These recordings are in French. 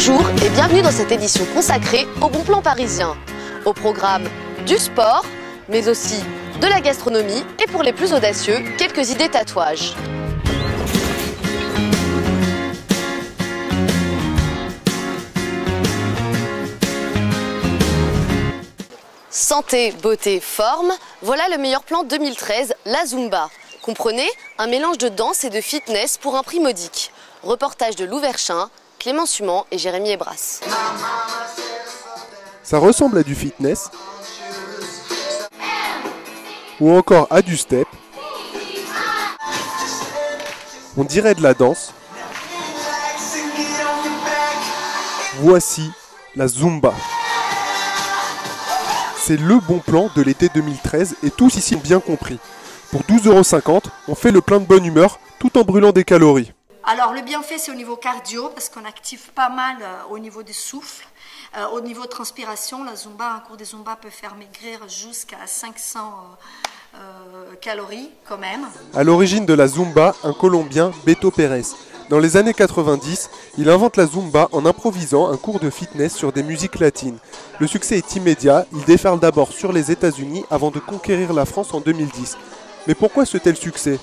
Bonjour et bienvenue dans cette édition consacrée au bon plan parisien. Au programme du sport, mais aussi de la gastronomie et pour les plus audacieux, quelques idées tatouages. Santé, beauté, forme, voilà le meilleur plan 2013, la Zumba. Comprenez, un mélange de danse et de fitness pour un prix modique. Reportage de Lou Verchin, Clément Sumant et Jérémy Ebras. Ça ressemble à du fitness ou encore à du step. On dirait de la danse. Voici la Zumba. C'est le bon plan de l'été 2013 et tous ici ont bien compris. Pour 12,50 €, on fait le plein de bonne humeur tout en brûlant des calories. Alors le bienfait c'est au niveau cardio parce qu'on active pas mal au niveau du souffle, au niveau transpiration. La Zumba, un cours de Zumba peut faire maigrir jusqu'à 500 calories quand même. À l'origine de la Zumba, un Colombien, Beto Pérez. Dans les années 90, il invente la Zumba en improvisant un cours de fitness sur des musiques latines. Le succès est immédiat, il déferle d'abord sur les États-Unis avant de conquérir la France en 2010. Mais pourquoi ce tel succès ?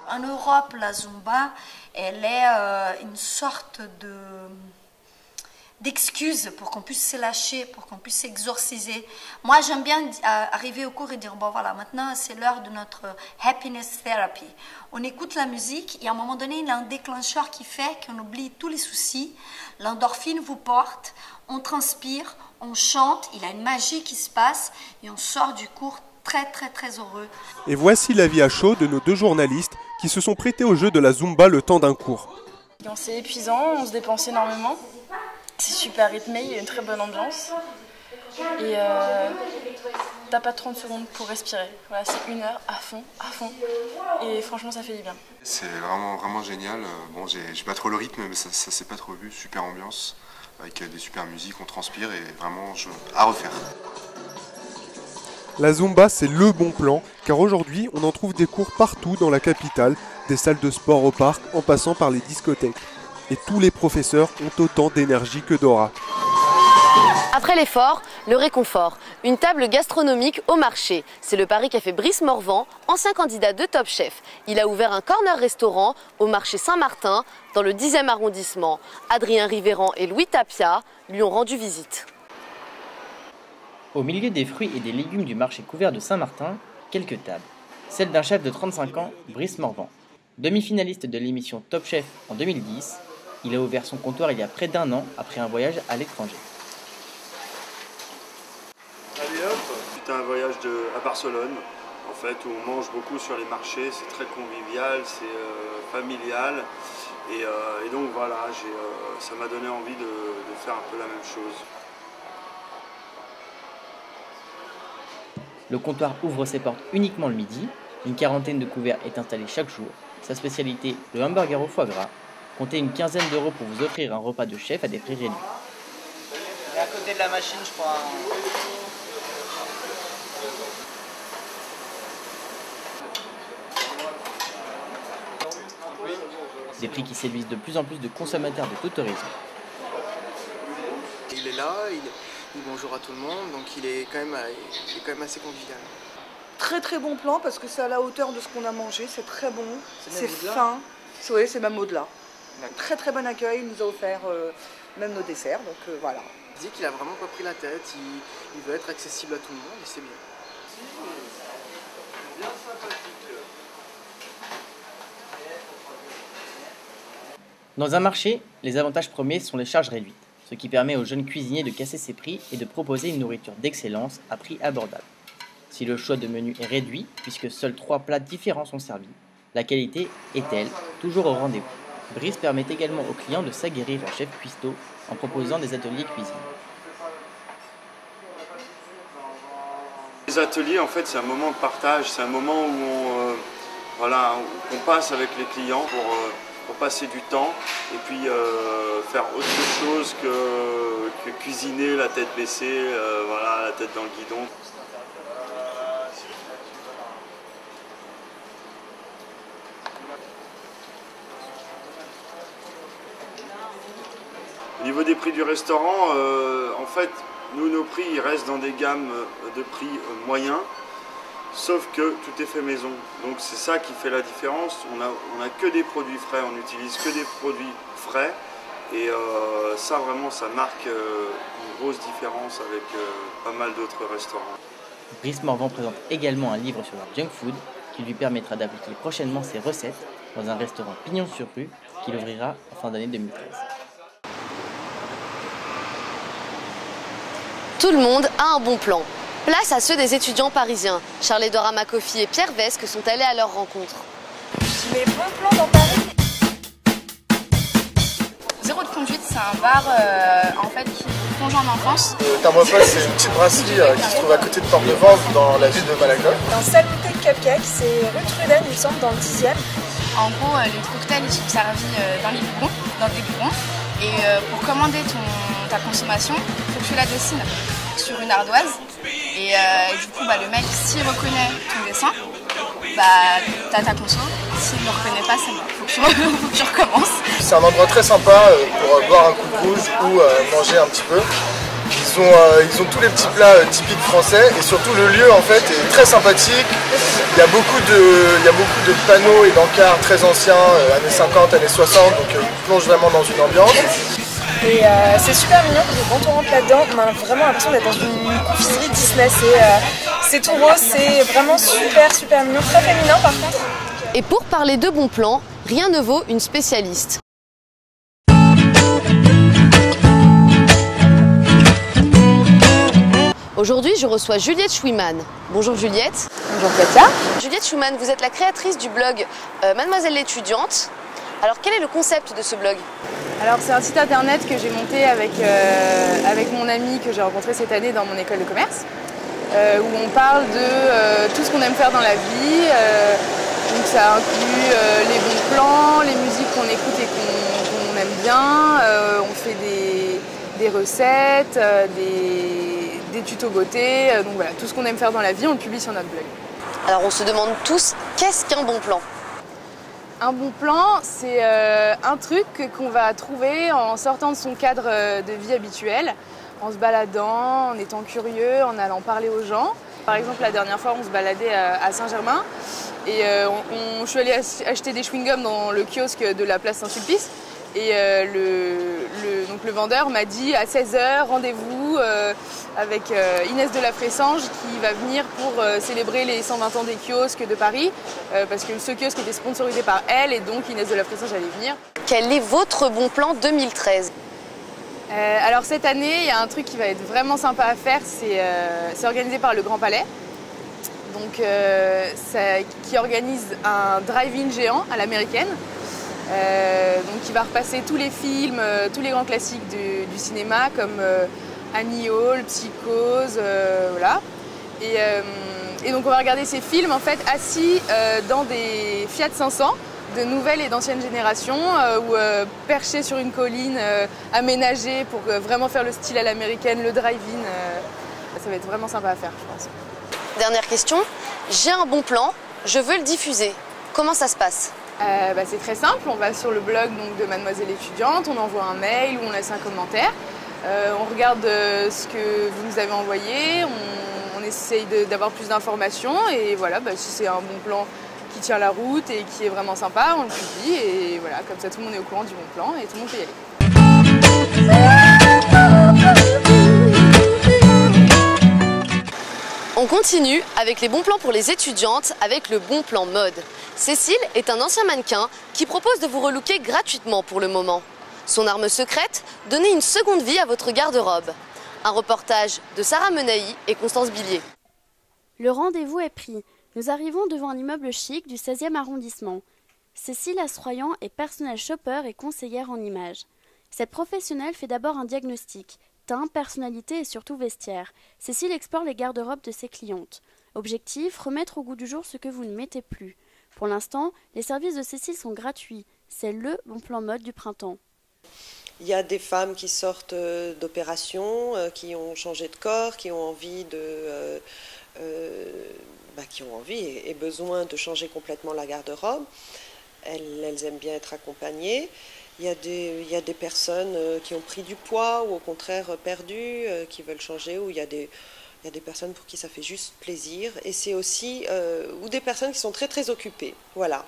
En Europe, la Zumba, elle est une sorte d'excuse pour qu'on puisse se lâcher, pour qu'on puisse s'exorciser. Moi, j'aime bien arriver au cours et dire, bon voilà, maintenant c'est l'heure de notre happiness therapy. On écoute la musique et à un moment donné, il y a un déclencheur qui fait qu'on oublie tous les soucis. L'endorphine vous porte, on transpire, on chante, il y a une magie qui se passe et on sort du cours très heureux. Et voici l'avis à chaud de nos deux journalistes qui se sont prêtés au jeu de la Zumba le temps d'un cours. C'est épuisant, on se dépense énormément. C'est super rythmé, il y a une très bonne ambiance. Et t'as pas 30 secondes pour respirer. Voilà, c'est 1 heure à fond. Et franchement, ça fait du bien. C'est vraiment génial. Bon, j'ai pas trop le rythme, mais ça s'est pas trop vu. Super ambiance, avec des super musiques, on transpire et vraiment à refaire. La Zumba, c'est le bon plan, car aujourd'hui, on en trouve des cours partout dans la capitale, des salles de sport au parc, en passant par les discothèques. Et tous les professeurs ont autant d'énergie que d'aura. Après l'effort, le réconfort. Une table gastronomique au marché. C'est le pari qu'a fait Brice Morvan, ancien candidat de Top Chef. Il a ouvert un corner restaurant au marché Saint-Martin, dans le 10e arrondissement. Adrien Rivéran et Louis Tapia lui ont rendu visite. Au milieu des fruits et des légumes du marché couvert de Saint-Martin, quelques tables. Celle d'un chef de 35 ans, Brice Morvan. Demi-finaliste de l'émission Top Chef en 2010, il a ouvert son comptoir il y a près d'1 an après un voyage à l'étranger. Allez hop, c'est un voyage à Barcelone, en fait, où on mange beaucoup sur les marchés, c'est très convivial, c'est familial. Et donc voilà, ça m'a donné envie de faire un peu la même chose. Le comptoir ouvre ses portes uniquement le midi. Une quarantaine de couverts est installée chaque jour. Sa spécialité, le hamburger au foie gras. Comptez une quinzaine d'euros pour vous offrir un repas de chef à des prix réduits. Et à côté de la machine, je crois. Des prix qui séduisent de plus en plus de consommateurs de tout horizon. Il est là, il dit bonjour à tout le monde, donc il est quand même assez convivial. Très bon plan parce que c'est à la hauteur de ce qu'on a mangé, c'est très bon, c'est fin, c'est même au-delà. Très bon accueil, il nous a offert même nos desserts, donc voilà. Il dit qu'il a vraiment pas pris la tête, il veut être accessible à tout le monde et c'est bien. Bien sympathique. Dans un marché, les avantages premiers sont les charges réduites, ce qui permet aux jeunes cuisiniers de casser ses prix et de proposer une nourriture d'excellence à prix abordable. Si le choix de menu est réduit, puisque seuls 3 plats différents sont servis, la qualité est, elle, toujours au rendez-vous. Brice permet également aux clients de s'aguerrir en chef cuistot en proposant des ateliers cuisine. Les ateliers, en fait, c'est un moment de partage, c'est un moment où on passe avec les clients pour passer du temps et puis faire autre chose que cuisiner la tête baissée, la tête dans le guidon. Au niveau des prix du restaurant, en fait, nous, nos prix, ils restent dans des gammes de prix moyens, sauf que tout est fait maison. Donc c'est ça qui fait la différence. On a que des produits frais, on n'utilise que des produits frais. Et ça, vraiment, ça marque une grosse différence avec pas mal d'autres restaurants. Brice Morvan présente également un livre sur leur junk food qui lui permettra d'appliquer prochainement ses recettes dans un restaurant Pignon sur rue qu'il ouvrira en fin d'année 2013. Tout le monde a un bon plan. Place à ceux des étudiants parisiens. Charles-Édouard Amakofi et Pierre Vesque sont allés à leur rencontre. Les bons plans dans Paris. Zéro de conduite, c'est un bar en fait qui plonge en enfance. Thermopost, c'est une petite brasserie qui se trouve à côté de Port-de-Vence dans la ville de Malakoff. Dans Salle Bouteille Cupcake, c'est rue Truden, il me semble, dans le 10e. En gros, les cocktails ils sont servis dans des biberons. Et pour commander ta consommation, il faut que tu la dessines sur une ardoise. Et du coup, le mec, s'il reconnaît ton dessin, t'as ta conso. S'il ne le reconnaît pas, c'est bon. Faut que tu recommences. C'est un endroit très sympa pour boire un coup de rouge ou manger un petit peu. Ils ont tous les petits plats typiques français et surtout le lieu en fait est très sympathique. Il y a beaucoup de panneaux et d'encarts très anciens, années 50, années 60, donc ils plongent vraiment dans une ambiance. Et c'est super mignon, quand on rentre là-dedans, on a vraiment l'impression d'être dans une confiserie Disney. C'est tout rose, c'est vraiment super mignon, très féminin par contre. Et pour parler de bons plans, rien ne vaut une spécialiste. Aujourd'hui, je reçois Juliette Schwiman. Bonjour Juliette. Bonjour Katia. Juliette Schwiman, vous êtes la créatrice du blog Mademoiselle l'étudiante. Alors quel est le concept de ce blog? Alors c'est un site internet que j'ai monté avec mon ami que j'ai rencontré cette année dans mon école de commerce, où on parle de tout ce qu'on aime faire dans la vie. Donc ça inclut les bons plans, les musiques qu'on écoute et qu'on aime bien. On fait des recettes, des tutos beauté. Donc voilà, tout ce qu'on aime faire dans la vie, on le publie sur notre blog. Alors on se demande tous, qu'est-ce qu'un bon plan? Un bon plan, c'est un truc qu'on va trouver en sortant de son cadre de vie habituel, en se baladant, en étant curieux, en allant parler aux gens. Par exemple, la dernière fois, on se baladait à Saint-Germain et je suis allée acheter des chewing-gums dans le kiosque de la place Saint-Sulpice. Et donc le vendeur m'a dit à 16h, rendez-vous avec Inès de la Fressange qui va venir pour célébrer les 120 ans des kiosques de Paris parce que ce kiosque était sponsorisé par elle et donc Inès de la Fressange allait venir. Quel est votre bon plan 2013 ? Alors cette année, il y a un truc qui va être vraiment sympa à faire, c'est organisé par le Grand Palais. Donc, qui organise un drive-in géant à l'américaine. Donc il va repasser tous les films, tous les grands classiques du cinéma comme Annie Hall, Psychose, voilà. Et donc on va regarder ces films en fait assis dans des Fiat 500 de nouvelle et d'ancienne génération ou perchés sur une colline aménagée pour vraiment faire le style à l'américaine, le drive-in. Ça va être vraiment sympa à faire, je pense. Dernière question, j'ai un bon plan, je veux le diffuser. Comment ça se passe ? C'est très simple, on va sur le blog donc, de Mademoiselle l'étudiante, on envoie un mail ou on laisse un commentaire. On regarde ce que vous nous avez envoyé, on essaye d'avoir plus d'informations et voilà, si c'est un bon plan qui tient la route et qui est vraiment sympa, on le publie et voilà, comme ça tout le monde est au courant du bon plan et tout le monde peut y aller. On continue avec les bons plans pour les étudiantes avec le bon plan mode. Cécile est un ancien mannequin qui propose de vous relooker gratuitement pour le moment. Son arme secrète, donner une seconde vie à votre garde-robe. Un reportage de Sarah Menailly et Constance Billier. Le rendez-vous est pris. Nous arrivons devant un immeuble chic du 16e arrondissement. Cécile Astroyan est personnel shopper et conseillère en images. Cette professionnelle fait d'abord un diagnostic. Teint, personnalité et surtout vestiaire. Cécile explore les garde-robes de ses clientes. Objectif, remettre au goût du jour ce que vous ne mettez plus. Pour l'instant, les services de Cécile sont gratuits. C'est le bon plan mode du printemps. Il y a des femmes qui sortent d'opérations, qui ont changé de corps, qui ont envie et besoin de changer complètement la garde-robe. Elles aiment bien être accompagnées. Il y a des personnes qui ont pris du poids ou au contraire perdu, qui veulent changer, ou il y a des personnes pour qui ça fait juste plaisir. Et c'est aussi, ou des personnes qui sont très très occupées, voilà.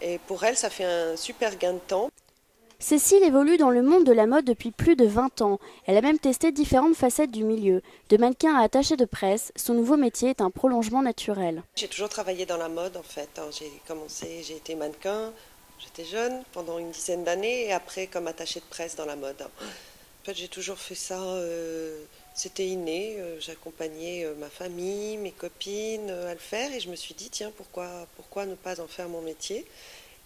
Et pour elles, ça fait un super gain de temps. Cécile évolue dans le monde de la mode depuis plus de 20 ans. Elle a même testé différentes facettes du milieu. De mannequin à attachée de presse, son nouveau métier est un prolongement naturel. J'ai toujours travaillé dans la mode en fait. J'ai été mannequin, j'étais jeune pendant une dizaine d'années et après comme attachée de presse dans la mode. En fait, j'ai toujours fait ça, c'était inné. J'accompagnais ma famille, mes copines à le faire et je me suis dit tiens, pourquoi ne pas en faire mon métier ?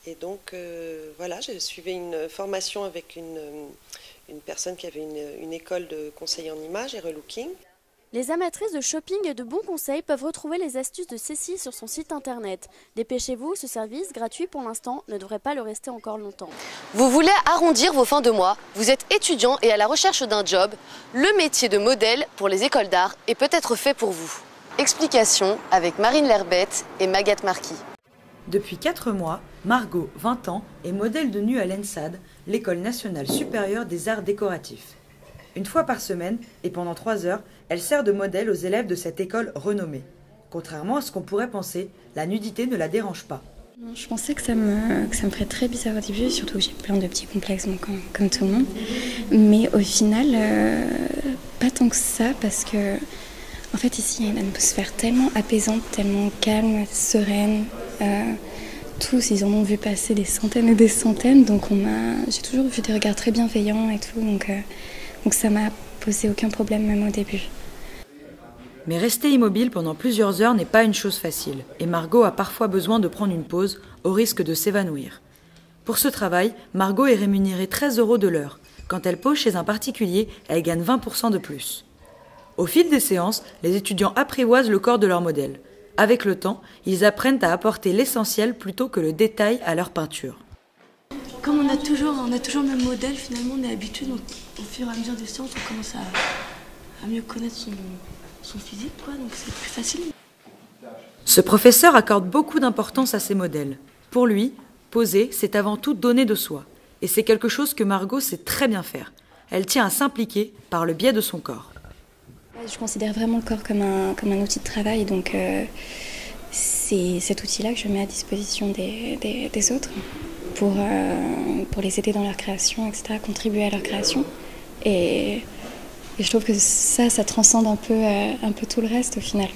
Et donc, voilà, j'ai suivi une formation avec une personne qui avait une école de conseil en images et relooking. Les amatrices de shopping et de bons conseils peuvent retrouver les astuces de Cécile sur son site internet. Dépêchez-vous, ce service, gratuit pour l'instant, ne devrait pas le rester encore longtemps. Vous voulez arrondir vos fins de mois, vous êtes étudiant et à la recherche d'un job, le métier de modèle pour les écoles d'art est peut-être fait pour vous. Explication avec Marine Lerbette et Maguette Marquis. Depuis 4 mois, Margot, 20 ans, est modèle de nu à l'ENSAD, l'École nationale supérieure des arts décoratifs. Une fois par semaine, et pendant 3 heures, elle sert de modèle aux élèves de cette école renommée. Contrairement à ce qu'on pourrait penser, la nudité ne la dérange pas. Je pensais que ça me ferait très bizarre au début, surtout que j'ai plein de petits complexes comme tout le monde. Mais au final, pas tant que ça, parce que en fait ici il y a une atmosphère tellement apaisante, tellement calme, sereine. Tous, ils en ont vu passer des centaines et des centaines, donc j'ai toujours vu des regards très bienveillants et tout, donc ça m'a posé aucun problème même au début. Mais rester immobile pendant plusieurs heures n'est pas une chose facile, et Margot a parfois besoin de prendre une pause, au risque de s'évanouir. Pour ce travail, Margot est rémunérée 13 € de l'heure. Quand elle pose chez un particulier, elle gagne 20% de plus. Au fil des séances, les étudiants apprivoisent le corps de leur modèle. Avec le temps, ils apprennent à apporter l'essentiel plutôt que le détail à leur peinture. Comme on a toujours le même modèle, finalement on est habitué, donc au fur et à mesure des séances, on commence à mieux connaître son physique, quoi, donc c'est plus facile. Ce professeur accorde beaucoup d'importance à ses modèles. Pour lui, poser, c'est avant tout donner de soi. Et c'est quelque chose que Margot sait très bien faire. Elle tient à s'impliquer par le biais de son corps. Je considère vraiment le corps comme un outil de travail, donc c'est cet outil-là que je mets à disposition des autres pour les aider dans leur création, etc., contribuer à leur création. Et je trouve que ça transcende un peu tout le reste au final.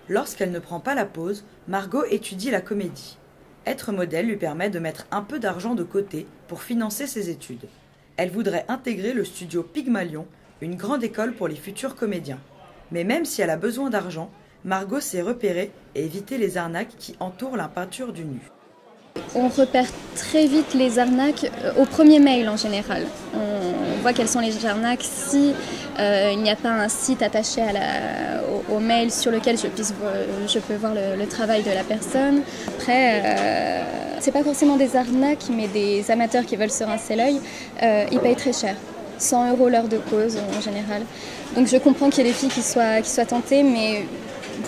Lorsqu'elle ne prend pas la pause, Margot étudie la comédie. Être modèle lui permet de mettre un peu d'argent de côté pour financer ses études. Elle voudrait intégrer le studio Pygmalion, une grande école pour les futurs comédiens. Mais même si elle a besoin d'argent, Margot sait repérer et éviter les arnaques qui entourent la peinture du nu. On repère très vite les arnaques au premier mail en général. On voit quelles sont les arnaques si il n'y a pas un site attaché au mail sur lequel je peux voir le travail de la personne. Après, c'est pas forcément des arnaques, mais des amateurs qui veulent se rincer l'œil, ils payent très cher. 100 € l'heure de pause en général. Donc je comprends qu'il y ait des filles qui soient tentées, mais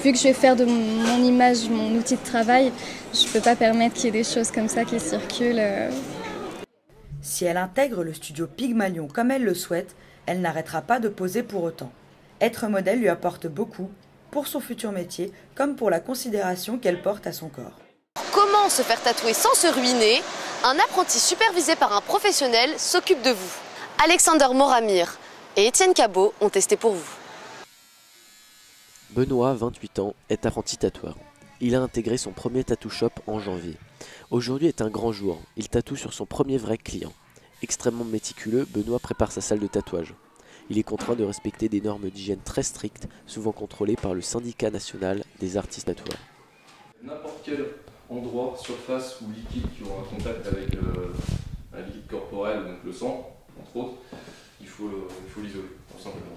vu que je vais faire de mon image mon outil de travail, je ne peux pas permettre qu'il y ait des choses comme ça qui circulent. Si elle intègre le studio Pygmalion comme elle le souhaite, elle n'arrêtera pas de poser pour autant. Être modèle lui apporte beaucoup, pour son futur métier, comme pour la considération qu'elle porte à son corps. Comment se faire tatouer sans se ruiner? Un apprenti supervisé par un professionnel s'occupe de vous. Alexander Moramir et Étienne Cabot ont testé pour vous. Benoît, 28 ans, est apprenti tatoueur. Il a intégré son premier tattoo shop en janvier. Aujourd'hui est un grand jour, il tatoue sur son premier vrai client. Extrêmement méticuleux, Benoît prépare sa salle de tatouage. Il est contraint de respecter des normes d'hygiène très strictes, souvent contrôlées par le syndicat national des artistes tatoueurs. N'importe quel endroit, surface ou liquide qui aura un contact avec un liquide corporel, donc le sang, entre autres, il faut l'isoler, tout simplement.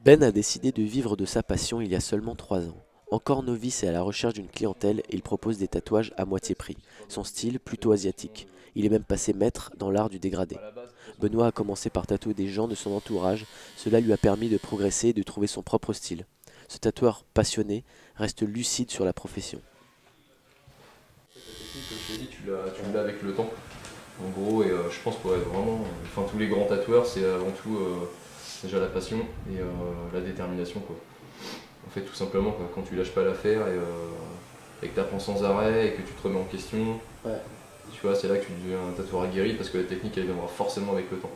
Ben a décidé de vivre de sa passion il y a seulement 3 ans. Encore novice et à la recherche d'une clientèle, il propose des tatouages à moitié prix. Son style, plutôt asiatique. Il est même passé maître dans l'art du dégradé. Benoît a commencé par tatouer des gens de son entourage. Cela lui a permis de progresser et de trouver son propre style. Ce tatoueur passionné reste lucide sur la profession. Cette technique, comme je l'ai dit, tu l'as avec le temps. En gros, et je pense pour être vraiment, enfin tous les grands tatoueurs, c'est avant tout déjà la passion et la détermination, quoi. En fait, tout simplement, quoi, quand tu lâches pas l'affaire et que tu apprends sans arrêt et que tu te remets en question, ouais. Tu vois, c'est là que tu deviens un tatoueur aguerri parce que la technique elle viendra forcément avec le temps.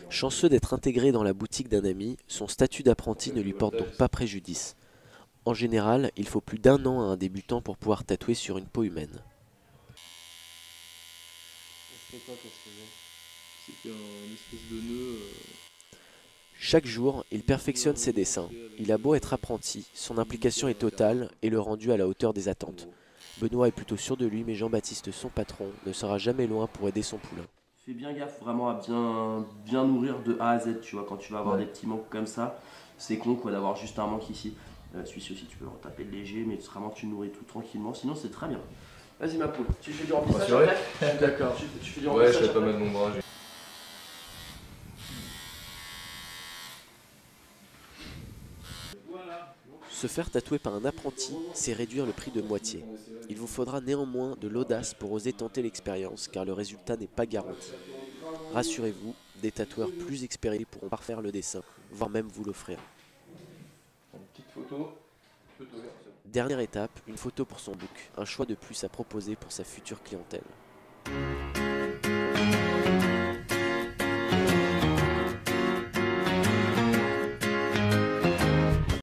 Chanceux d'être intégré dans la boutique d'un ami, son statut d'apprenti ne lui porte donc pas préjudice. En général, il faut plus d'1 an à un débutant pour pouvoir tatouer sur une peau humaine. C'était un espèce de nœud. Chaque jour, il perfectionne ses dessins. Il a beau être apprenti, son implication est totale et le rendu à la hauteur des attentes. Benoît est plutôt sûr de lui, mais Jean-Baptiste, son patron, ne sera jamais loin pour aider son poulain. Fais bien gaffe vraiment à bien nourrir de A à Z, tu vois, quand tu vas avoir des petits manques comme ça, c'est con quoi d'avoir juste un manque ici. Celui-ci aussi tu peux le retaper léger, mais vraiment tu nourris tout tranquillement, sinon c'est très bien. Vas-y ma poule, tu fais du remplissage après? Je suis d'accord. Tu fais du remplissage? Ouais, je fais pas mal de mon bras. Se faire tatouer par un apprenti, c'est réduire le prix de moitié. Il vous faudra néanmoins de l'audace pour oser tenter l'expérience, car le résultat n'est pas garanti. Rassurez-vous, des tatoueurs plus expérimentés pourront parfaire le dessin, voire même vous l'offrir. Dernière étape, une photo pour son book, un choix de plus à proposer pour sa future clientèle.